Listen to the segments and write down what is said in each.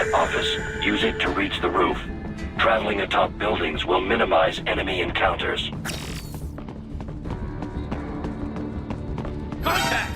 that office. Use it to reach the roof. Traveling atop buildings will minimize enemy encounters. Contact!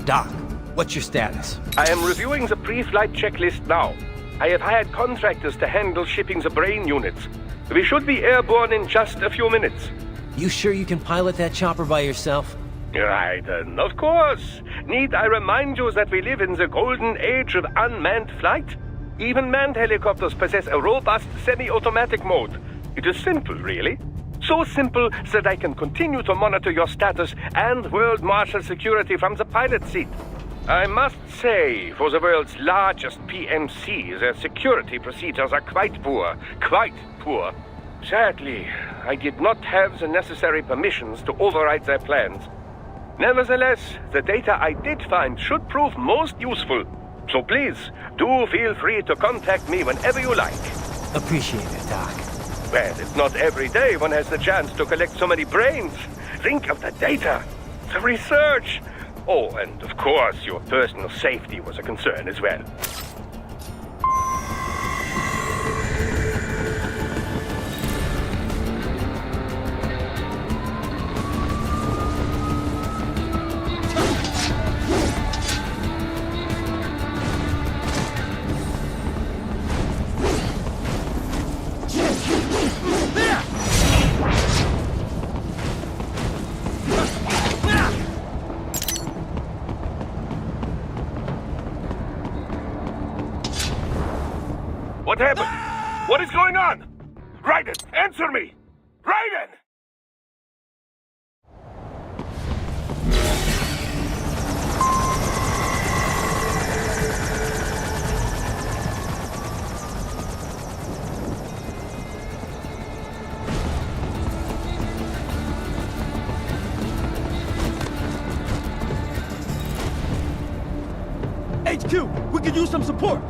Doc, what's your status? I am reviewing the pre-flight checklist now. I have hired contractors to handle shipping the brain units. We should be airborne in just a few minutes. You sure you can pilot that chopper by yourself? Raiden, of course. Need I remind you that we live in the golden age of unmanned flight? Even manned helicopters possess a robust semi-automatic mode. It is simple, really. So simple that I can continue to monitor your status and world marshal security from the pilot seat. I must say, for the world's largest PMC, their security procedures are quite poor. Quite poor. Sadly, I did not have the necessary permissions to override their plans. Nevertheless, the data I did find should prove most useful. So please, do feel free to contact me whenever you like. Appreciate it, Doc. Well, it's not every day one has the chance to collect so many brains. Think of the data, the research. Oh, and of course, your personal safety was a concern as well. What happened? What is going on? Raiden, answer me! Raiden! HQ, we could use some support!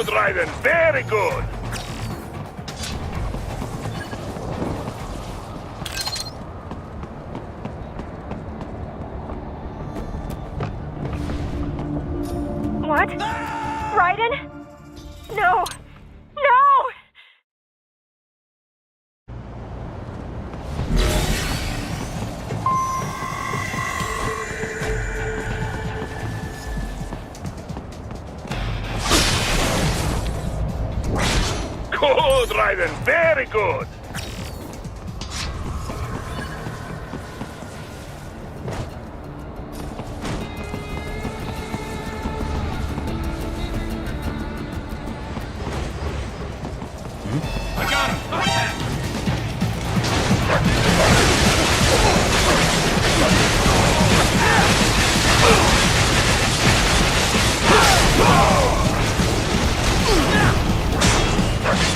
Good, Raiden. Very good. What? Raiden? No! No! Good, Raiden. Very good. I got him! Contact!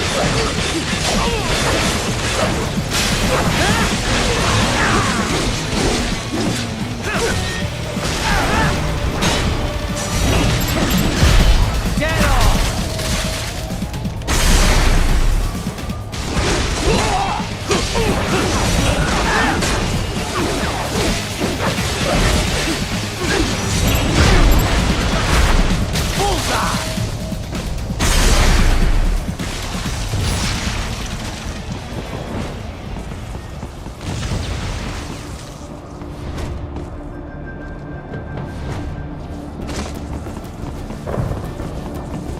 Get off!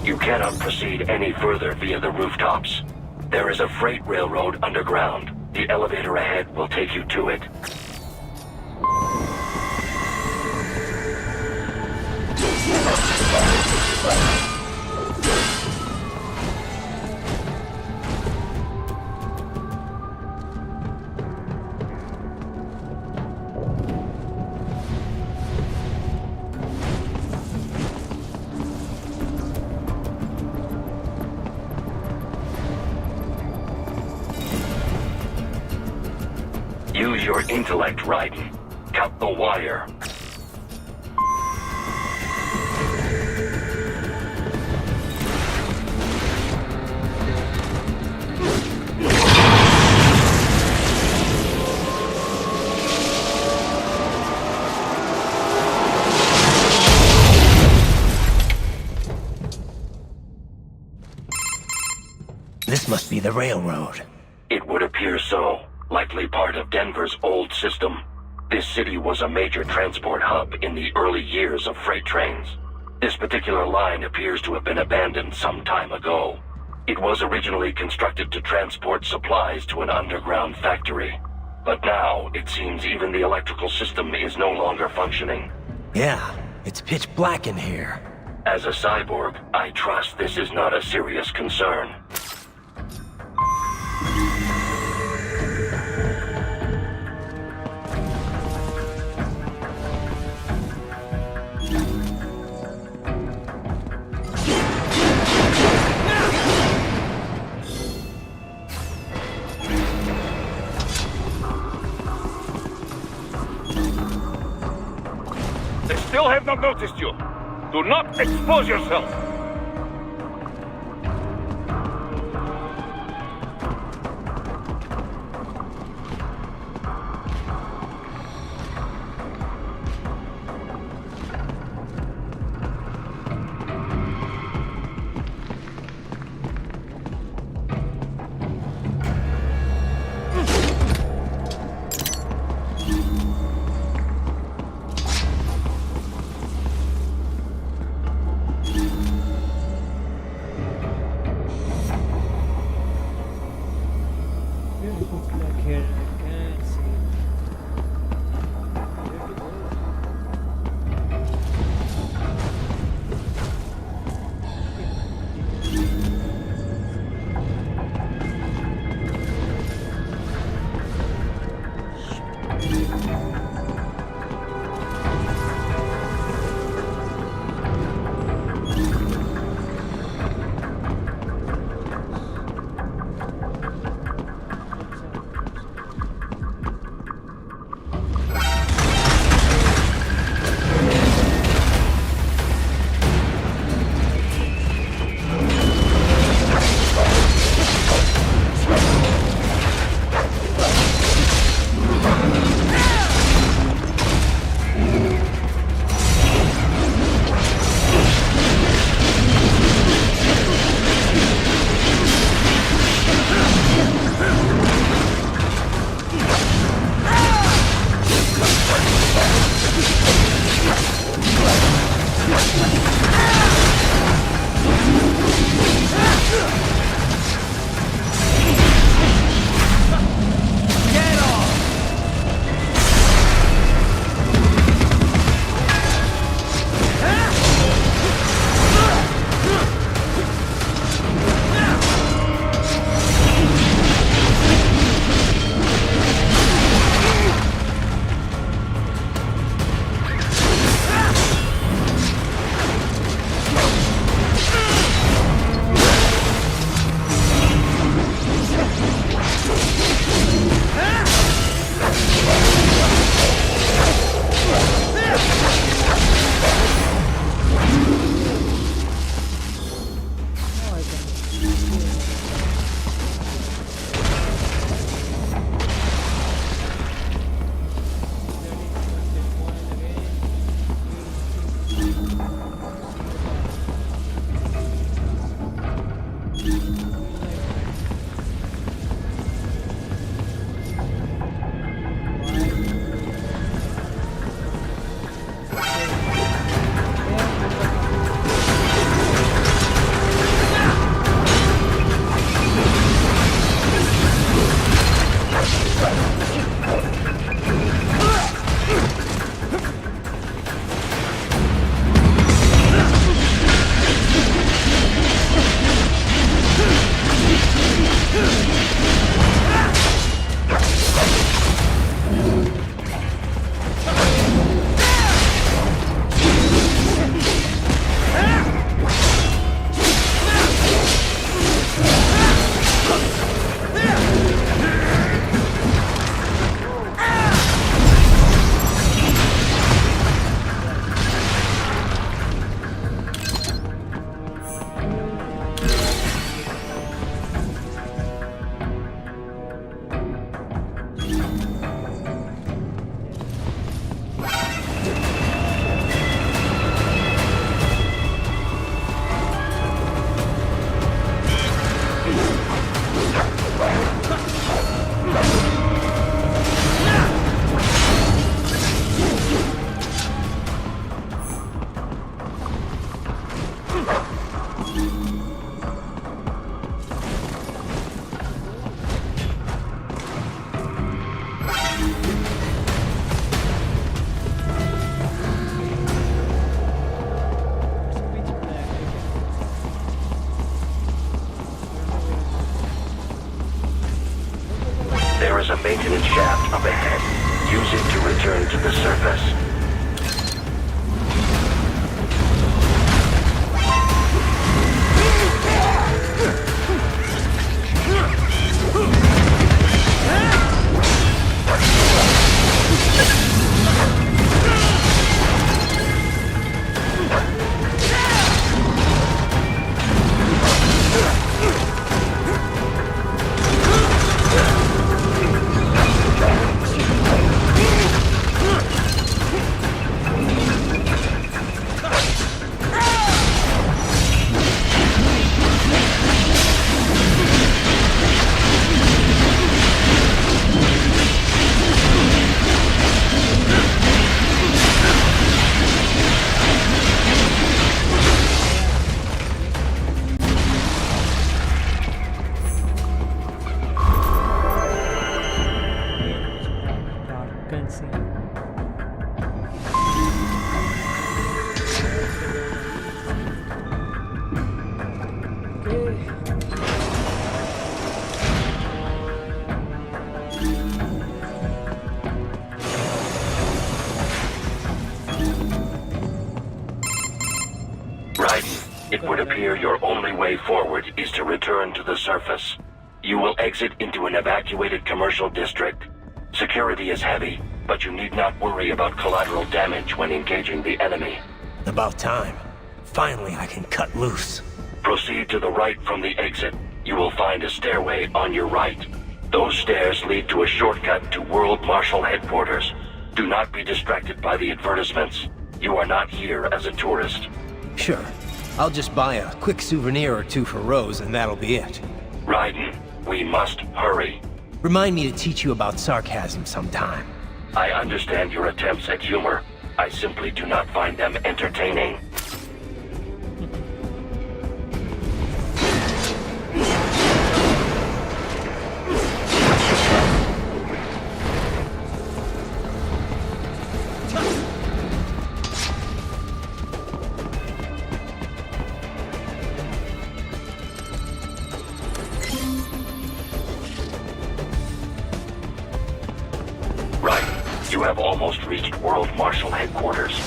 You cannot proceed any further via the rooftops. There is a freight railroad underground. The elevator ahead will take you to it. Use your intellect, Raiden. Cut the wire. This must be the railroad. It would appear so. Likely part of Denver's old system. This city was a major transport hub in the early years of freight trains. This particular line appears to have been abandoned some time ago. It was originally constructed to transport supplies to an underground factory. But now, it seems even the electrical system is no longer functioning. Yeah, it's pitch black in here. As a cyborg, I trust this is not a serious concern. They still have not noticed you. Do not expose yourself. maintenance shaft up ahead. Use it to return to the surface. It would appear your only way forward is to return to the surface. You will exit into an evacuated commercial district. Security is heavy, but you need not worry about collateral damage when engaging the enemy. About time. Finally, I can cut loose. Proceed to the right from the exit. You will find a stairway on your right. Those stairs lead to a shortcut to World Marshal Headquarters. Do not be distracted by the advertisements. You are not here as a tourist. Sure. I'll just buy a quick souvenir or two for Rose, and that'll be it. Raiden, we must hurry. Remind me to teach you about sarcasm sometime. I understand your attempts at humor. I simply do not find them entertaining. You have almost reached World Marshal Headquarters.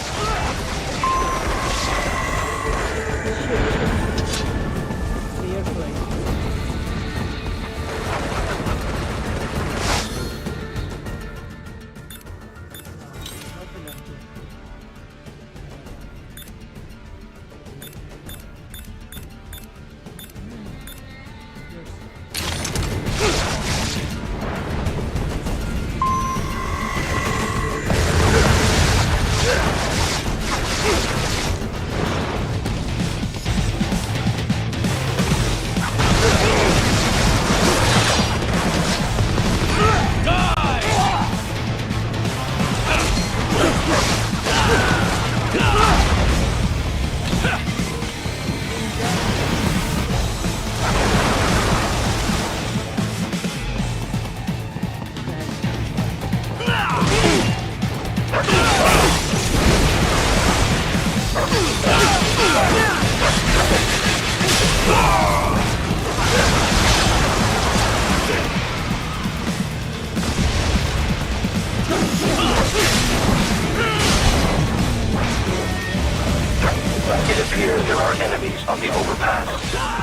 It appears there are enemies on the overpass.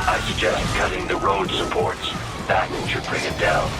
I suggest cutting the road supports. That should bring it down.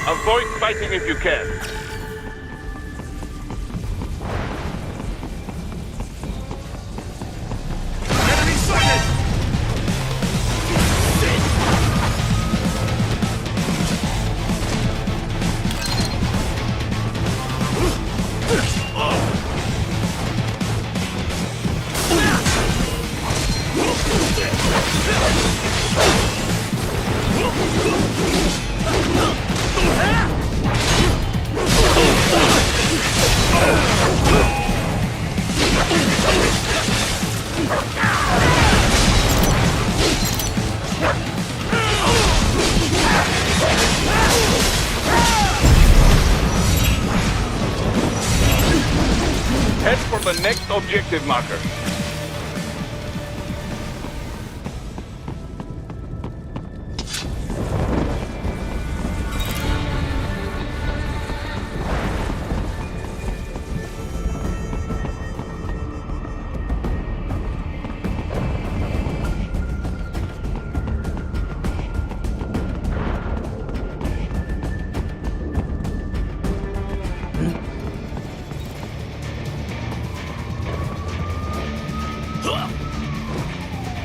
Avoid fighting if you can. Enemy sighted! Head for the next objective marker.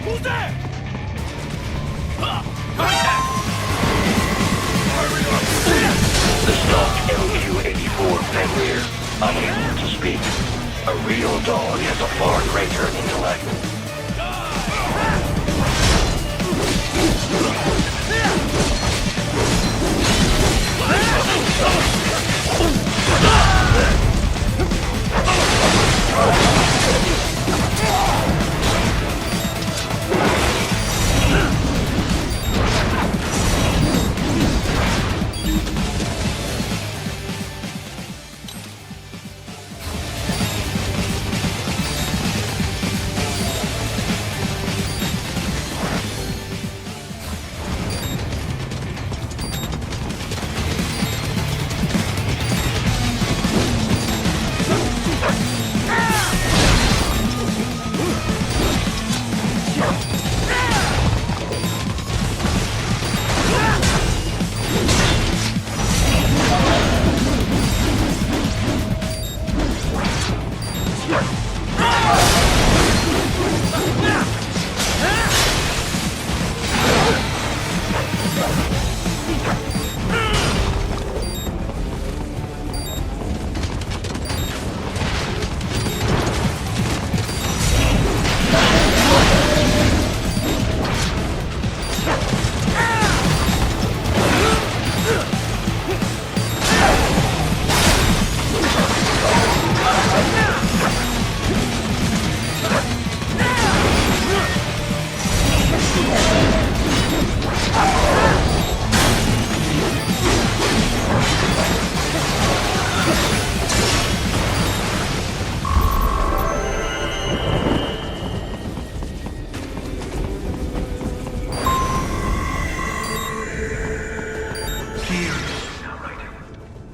Who's there? The stalked LQ-84 Fenrir, unable to speak. A real dog has a far greater intellect.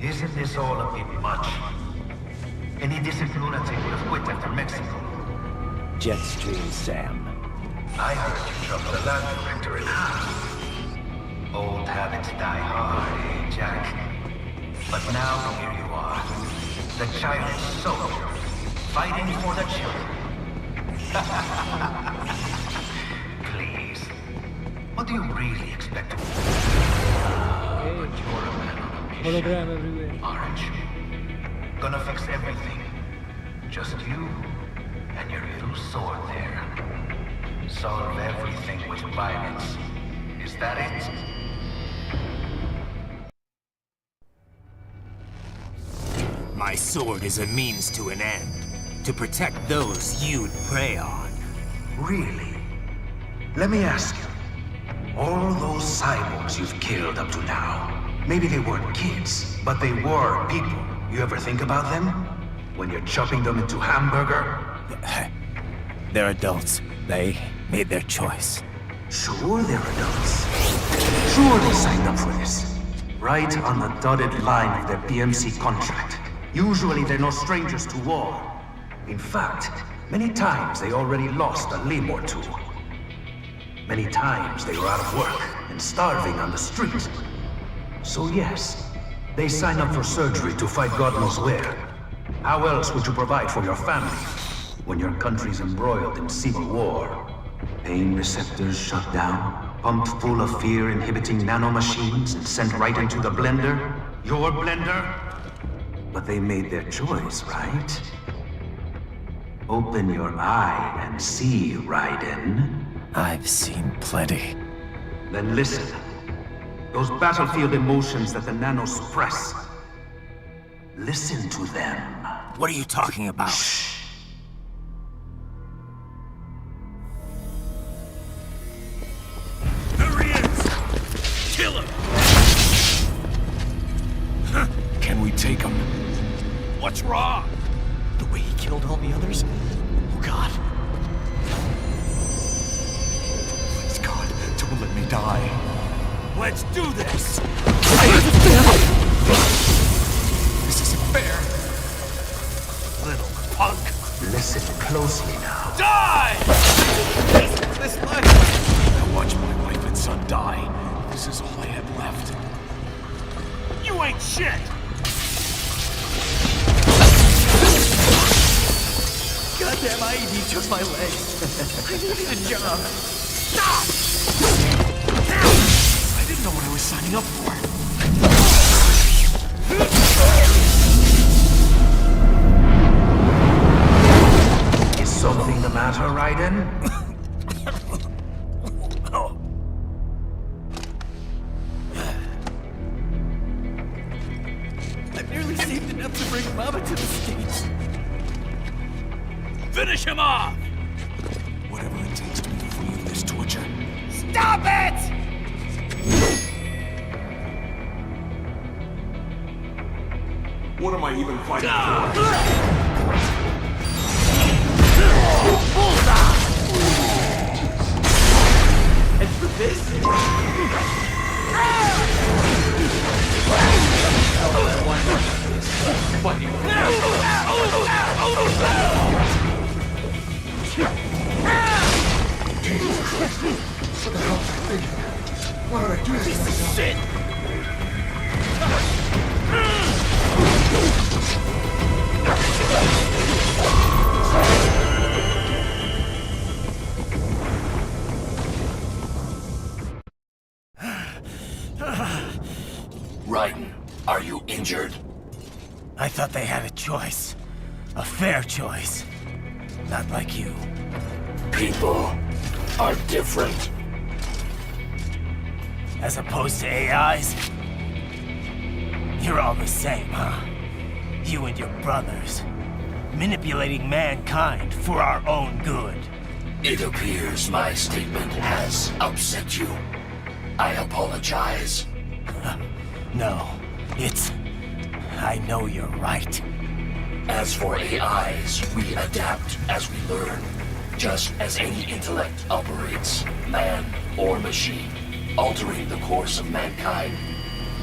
Isn't this all a bit much? Any decent lunatic would have quit after Mexico. Jetstream, Sam. I heard you dropped the land director in half. Old habits die hard, eh, Jack? But now here you are. The child's soul, fighting for the children. Please. What do you really expect to do? But you're a man on a mission. Hologram everywhere. Aren't you? Gonna fix everything. Just you and your little sword there. Solve everything with violence. Is that it? My sword is a means to an end. To protect those you'd prey on. Really? Let me ask you. All those cyborgs you've killed up to now, maybe they weren't kids, but they were people. You ever think about them? When you're chopping them into hamburger? They're adults. They made their choice. Sure they're adults. Sure they signed up for this. Right on the dotted line of their BMC contract. Usually they're no strangers to war. In fact, many times they already lost a limb or two. Many times they were out of work and starving on the street. So yes, They sign up for surgery to fight God knows where. How else would you provide for your family when your country's embroiled in civil war? Pain receptors shut down, pumped full of fear-inhibiting nanomachines and sent right into the blender? Your blender? But they made their choice, right? Open your eye and see, Raiden. I've seen plenty. Then listen. Those battlefield emotions that the nanos suppress. Listen to them. What are you talking about? There he is! Kill him! Can we take him? What's wrong? The way he killed all the others? Oh God. Please God, don't let me die. Let's do this! This isn't fair. Little punk! Listen closely now. Die! This life. I watched my wife and son die. This is all I had left. You ain't shit! Goddamn IED took my legs. I needed a job. Stop! I didn't know what I was signing up for. Is something the matter, Raiden? I've nearly saved enough to bring Mama to the States. Finish him off! Whatever it takes to be free of this torture. Stop it! What am I even fighting for? And for this? What did I do this to myself? Shit! Raiden, are you injured? I thought they had a choice. A fair choice. Not like you. People are different. As opposed to AIs? You're all the same, huh? You and your brothers. Manipulating mankind for our own good. It appears my statement has upset you. I apologize. No, it's... I know you're right. As for AIs, we adapt as we learn. Just as any intellect operates, man or machine. Altering the course of mankind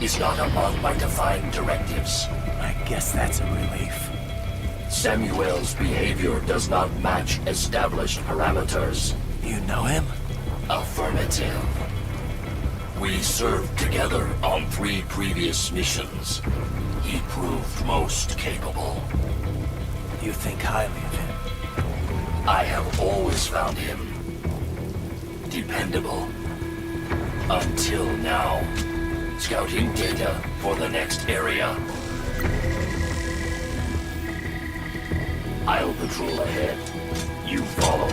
is not among my defined directives. I guess that's a relief. Samuel's behavior does not match established parameters. You know him? Affirmative. We served together on 3 previous missions. He proved most capable. You think highly of him? I have always found him dependable. Until now. Scouting data for the next area. I'll patrol ahead. You follow.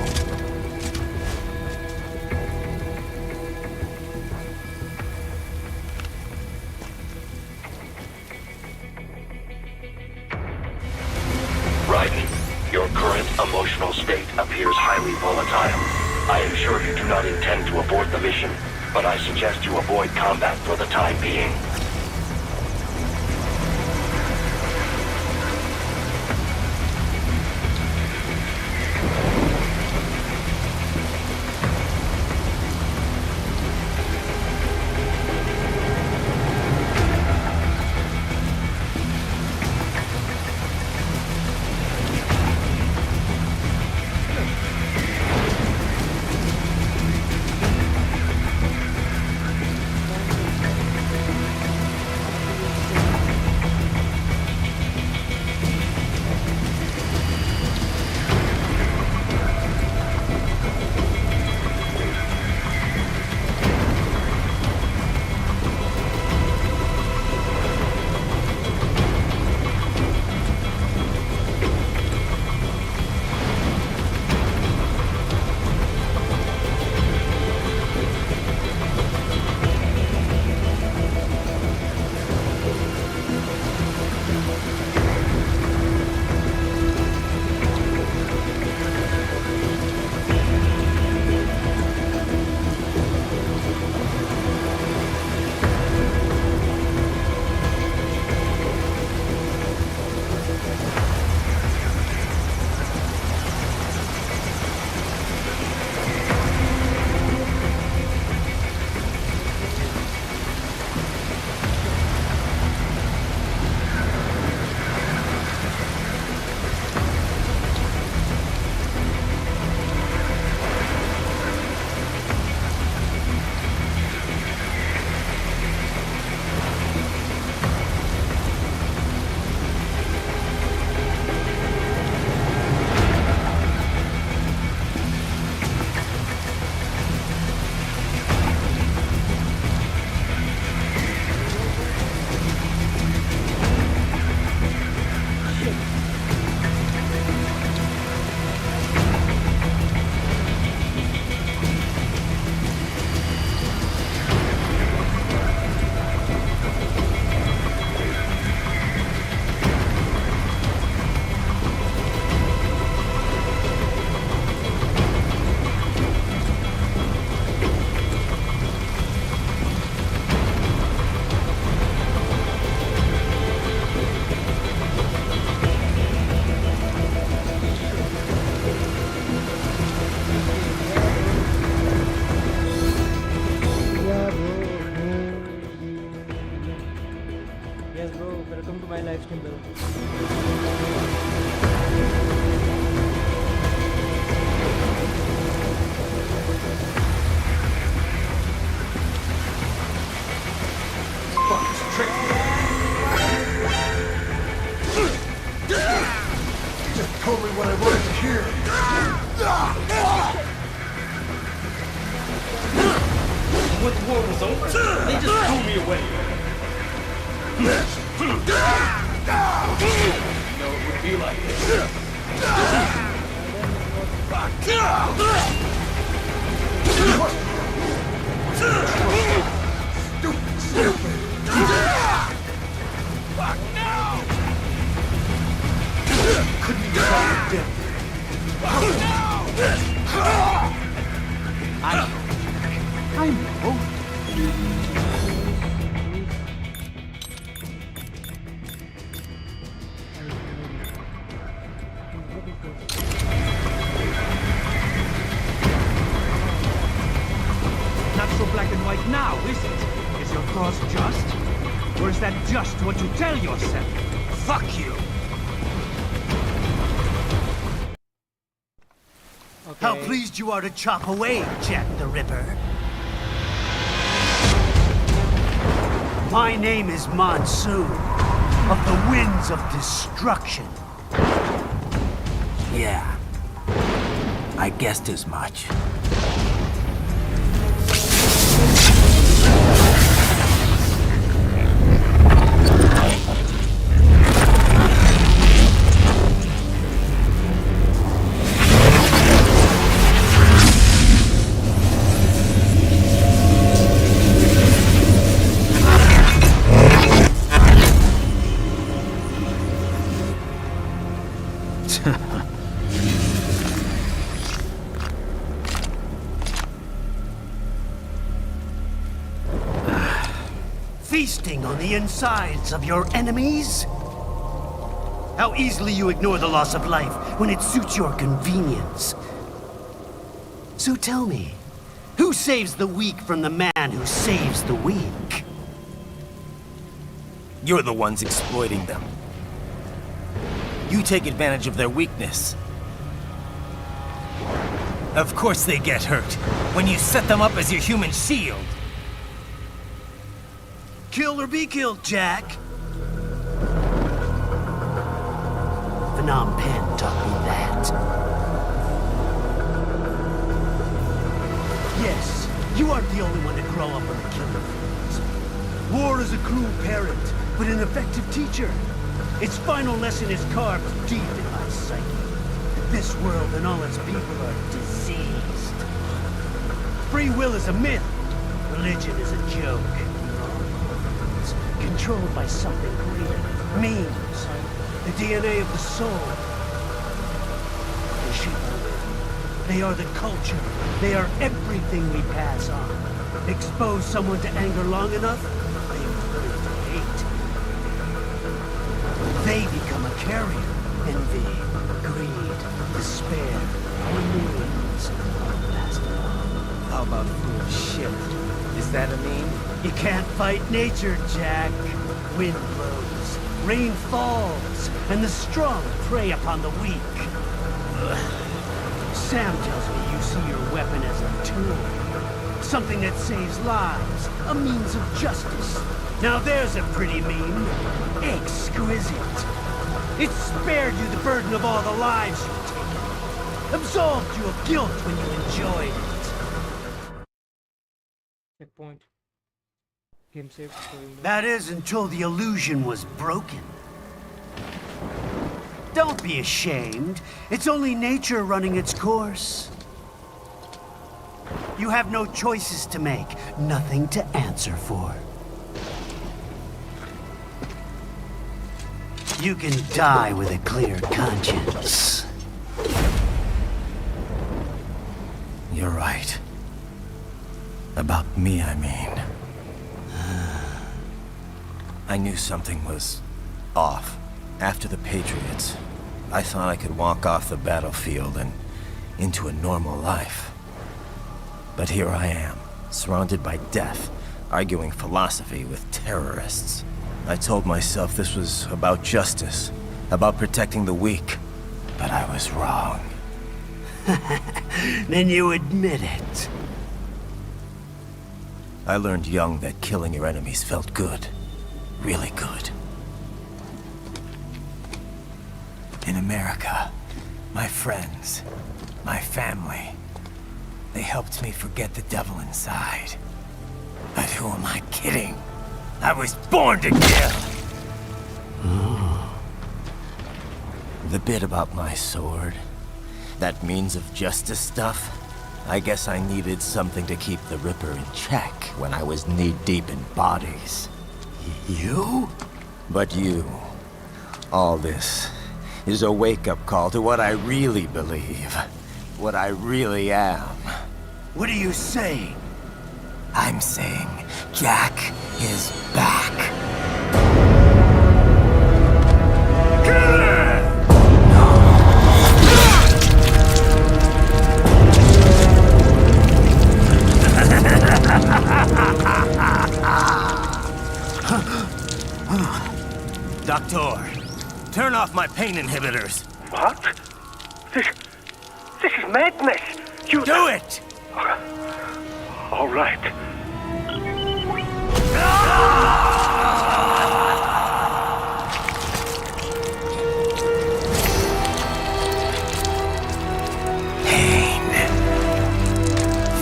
Raiden, your current emotional state appears highly volatile. I am sure you do not intend to abort the mission, but I suggest you avoid combat for the time being. before the war was over? They just threw me away. You know it would be like this. Stupid. Fuck no! Couldn't be found dead. Fuck no! I'm home. Not so black and white now, is it? Is your cause just? Or is that just what you tell yourself? Fuck you! How pleased you are to chop away, Jack the Ripper. My name is Monsoon, of the Winds of Destruction. Yeah. I guessed as much. Feasting on the insides of your enemies? How easily you ignore the loss of life when it suits your convenience. So tell me, who saves the weak from the man who saves the weak? You're the ones exploiting them. You take advantage of their weakness. Of course they get hurt when you set them up as your human shield. Kill or be killed, Jack. Phnom Penh taught me that. Yes, you aren't the only one to grow up on the killing fields. War is a cruel parent, but an effective teacher. Its final lesson is carved deep in my psyche. This world and all its people are diseased. Free will is a myth. Religion is a joke. Controlled by something greater. Memes. The DNA of the soul. They shape the will. They are the culture. They are everything we pass on. Expose someone to anger long enough, they will learn to hate. They become a carrier. Envy, greed, despair, millions of last long. How about fool shit? Is that a meme? You can't fight nature, Jack. Wind blows, rain falls, and the strong prey upon the weak. Sam tells me you see your weapon as a tool. Something that saves lives, a means of justice. Now there's a pretty meme. Exquisite. It spared you the burden of all the lives you've taken. Absolved you of guilt when you enjoyed it. Checkpoint. Game save. That is until the illusion was broken. Don't be ashamed. It's only nature running its course. You have no choices to make, nothing to answer for. You can die with a clear conscience. You're right. About me, I mean. I knew something was off. After the Patriots, I thought I could walk off the battlefield and into a normal life. But here I am, surrounded by death, arguing philosophy with terrorists. I told myself this was about justice, about protecting the weak. But I was wrong. Then you admit it. I learned young that killing your enemies felt good. Really good. In America, my friends, my family, they helped me forget the devil inside. But who am I kidding? I was born to kill! The bit about my sword, that means of justice stuff, I guess I needed something to keep the Ripper in check when I was knee-deep in bodies. You? But you, all this, is a wake-up call to what I really believe. What I really am. What are you saying? I'm saying Jack is back. Doctor, turn off my pain inhibitors. What? This is madness. You Do it! All right. Pain.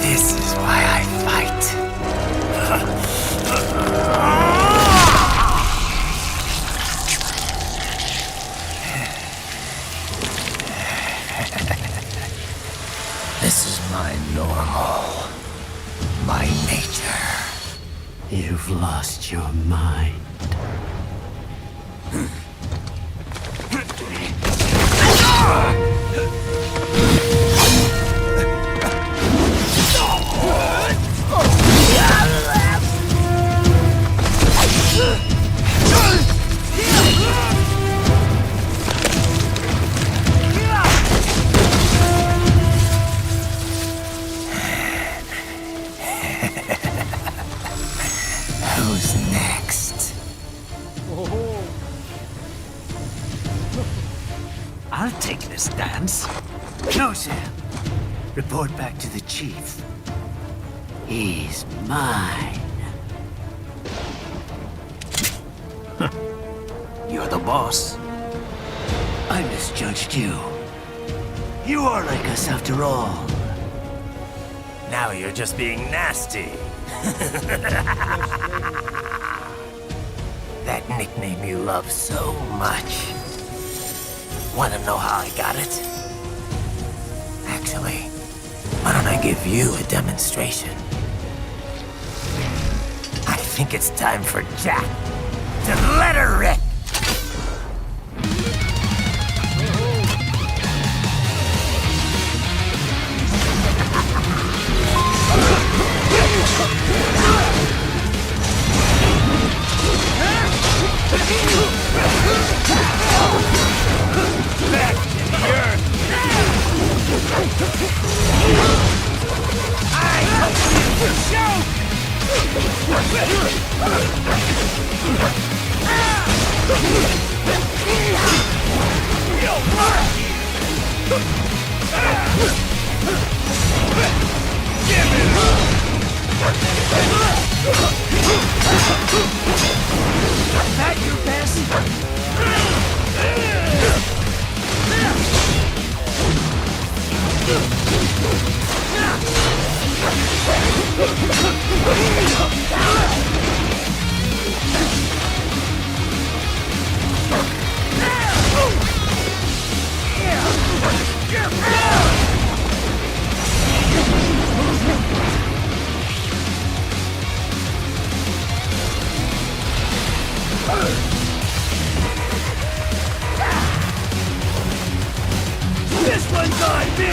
This is why I fight. This is my normal. My nature. You've lost your mind. Who's next? I'll take this dance. No, Sam. Report back to the chief. He's mine. You're the boss. I misjudged you. You are like us after all. Now you're just being nasty. That nickname you love so much. Want to know how I got it? Actually, why don't I give you a demonstration? I think it's time for Jack to let her rip. This one's on me!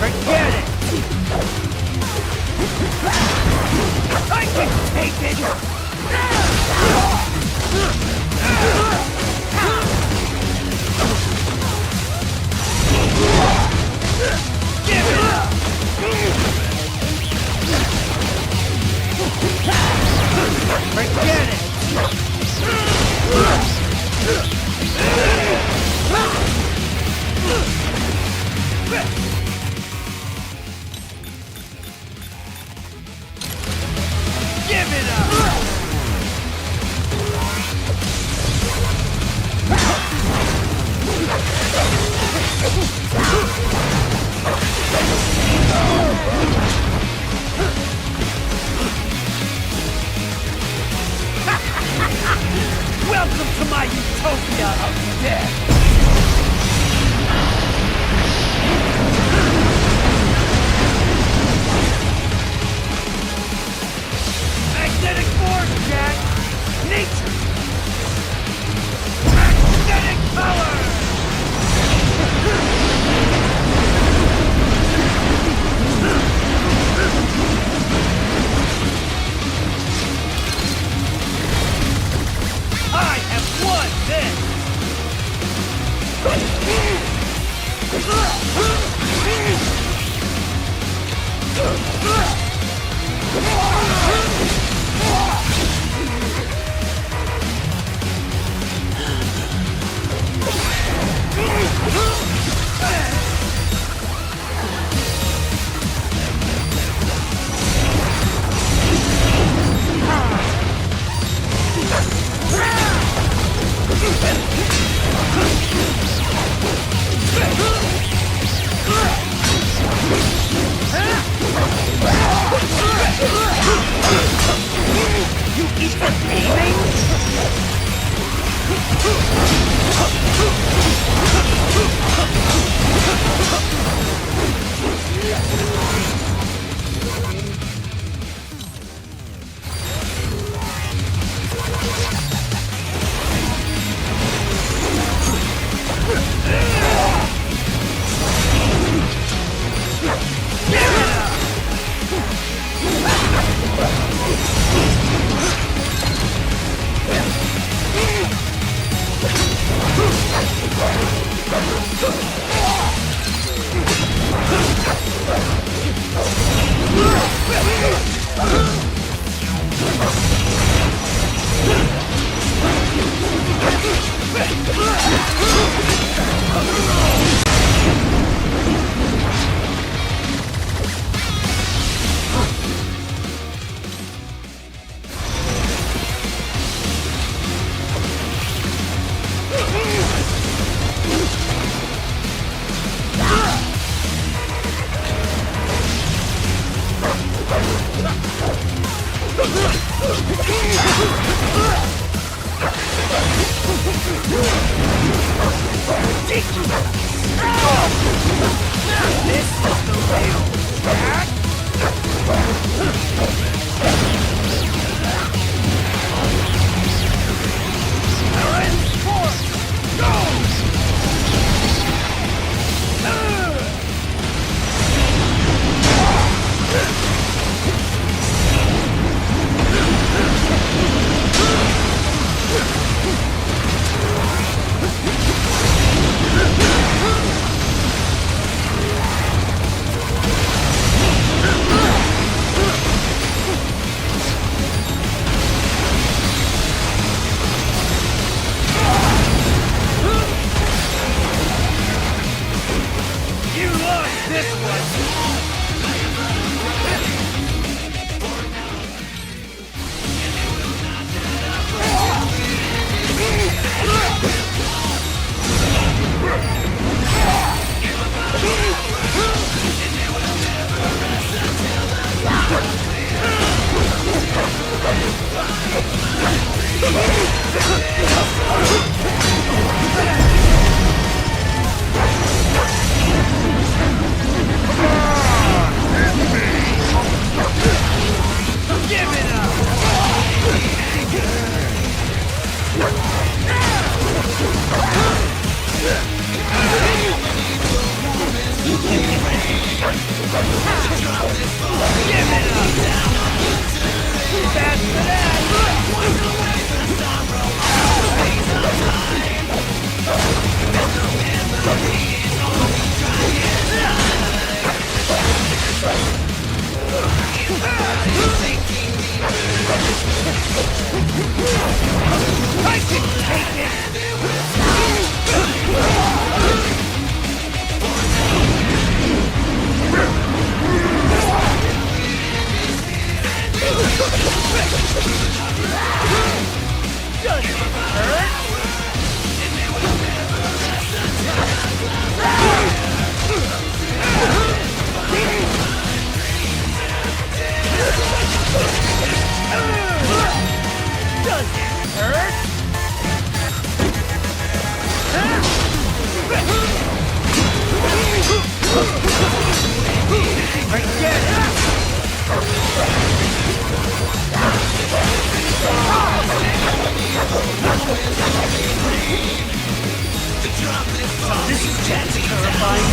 Forget it! I can take it! Give it up! Forget it! Give it up! Welcome to my utopia of death! Magnetic force, Jack! Nature! Magnetic power! I have won this! You even aiming? This is Jack's terrifying.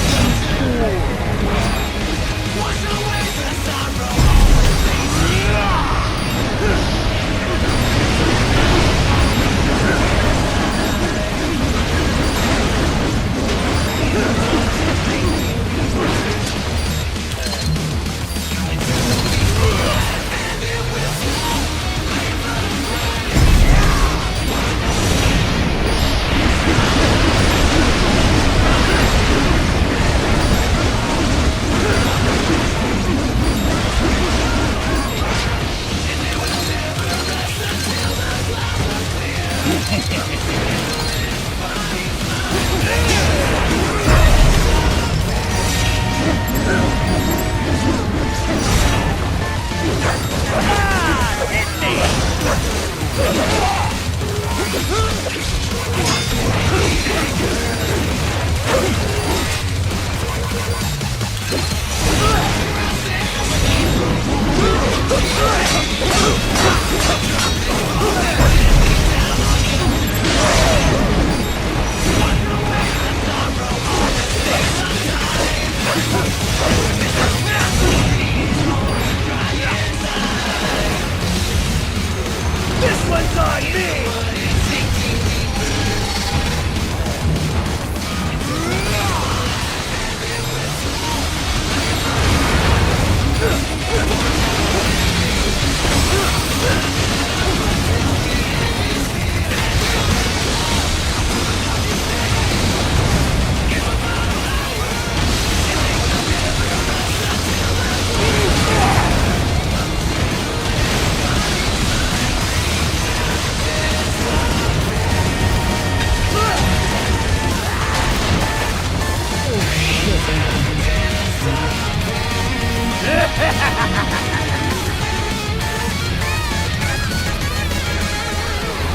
This one's on me!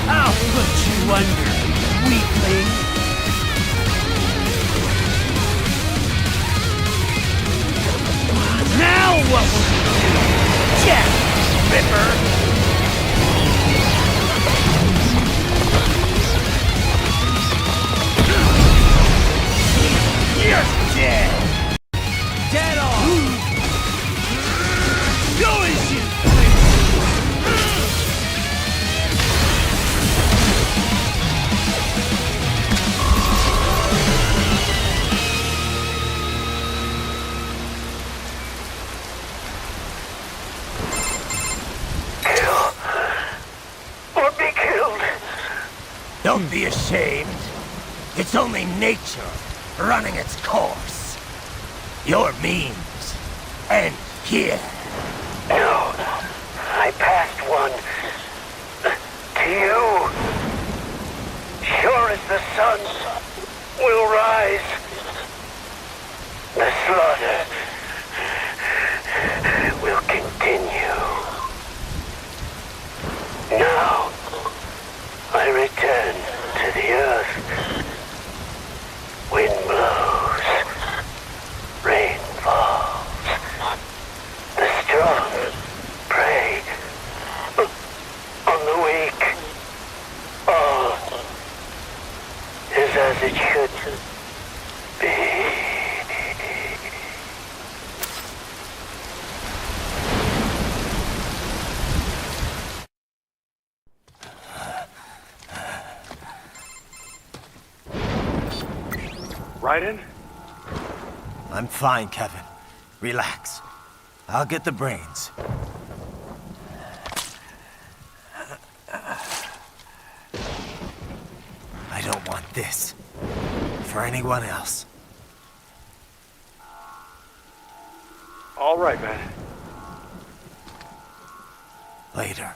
I'll put you under, weakling. Now what will you do? Jack Ripper! You're dead! Dead on! Go as you Don't be ashamed. It's only nature running its course. Your means end here. No, I passed one. To you. Sure as the sun will rise. The slaughter will continue. Now, I return to the earth. Wind blows. Rain falls. The strong prey on the weak. All is as it should be. Raiden? I'm fine, Kevin. Relax. I'll get the brains. I don't want this. For anyone else. All right, man. later.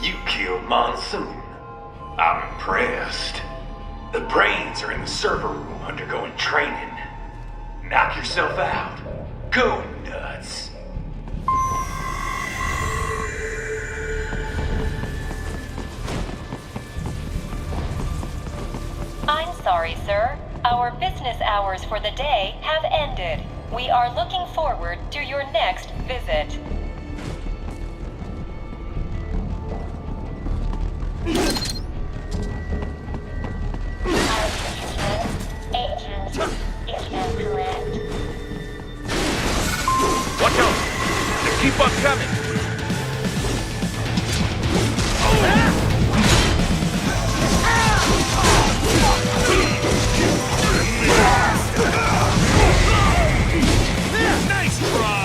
You killed Monsoon. I'm impressed. The brains are in the server room undergoing training. Knock yourself out. Go nuts. I'm sorry, sir. Our business hours for the day have ended. We are looking forward to your next visit. Watch out! They keep on coming! Nice try!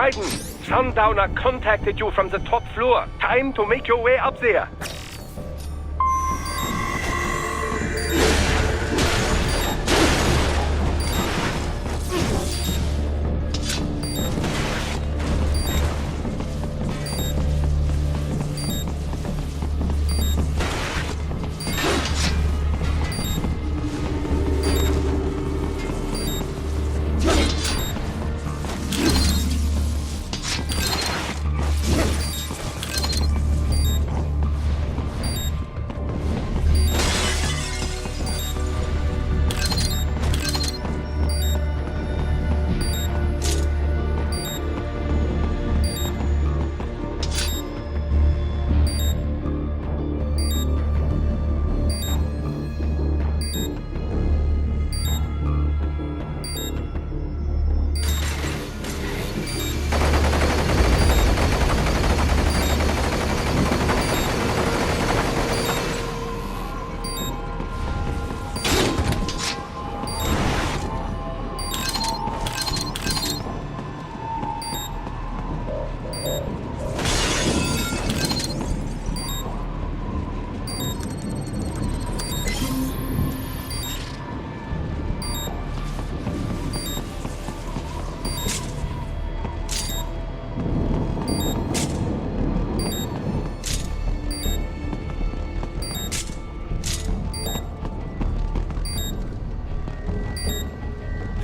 Raiden, Sundowner contacted you from the top floor. Time to make your way up there.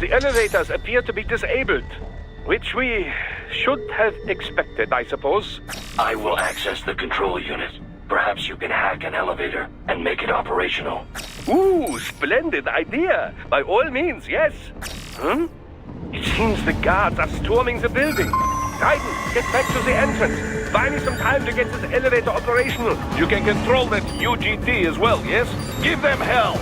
The elevators appear to be disabled, which we should have expected, I suppose. I will access the control unit. Perhaps you can hack an elevator and make it operational. Ooh, splendid idea. By all means, yes. It seems the guards are storming the building. Raiden, get back to the entrance. Buy me some time to get this elevator operational. You can control that UGT as well, yes? Give them hell!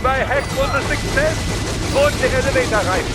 My hack was a success! Board the elevator rein!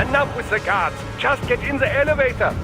Enough with the guards. Just get in the elevator.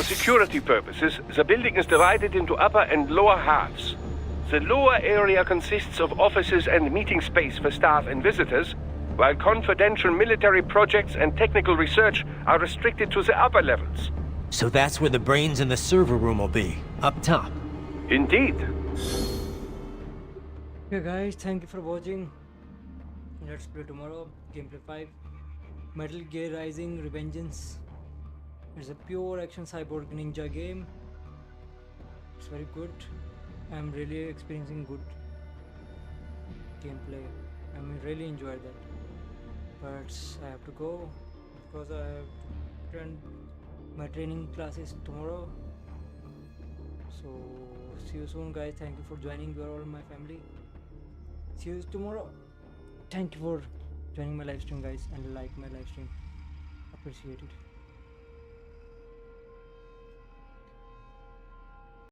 security purposes, the building is divided into upper and lower halves. The lower area consists of offices and meeting space for staff and visitors, while confidential military projects and technical research are restricted to the upper levels. So that's where the brains in the server room will be, up top. Indeed. Okay guys, thank you for watching. Let's play tomorrow. Gameplay 5. Metal Gear Rising Revengeance. It's a pure action cyborg ninja game. It's very good. I'm really experiencing good gameplay. I really enjoyed that. But I have to go because I have to attend my training classes tomorrow. So see you soon guys. Thank you for joining. You are all my family. See you tomorrow. Thank you for joining my live stream guys, and like my live stream. Appreciate it.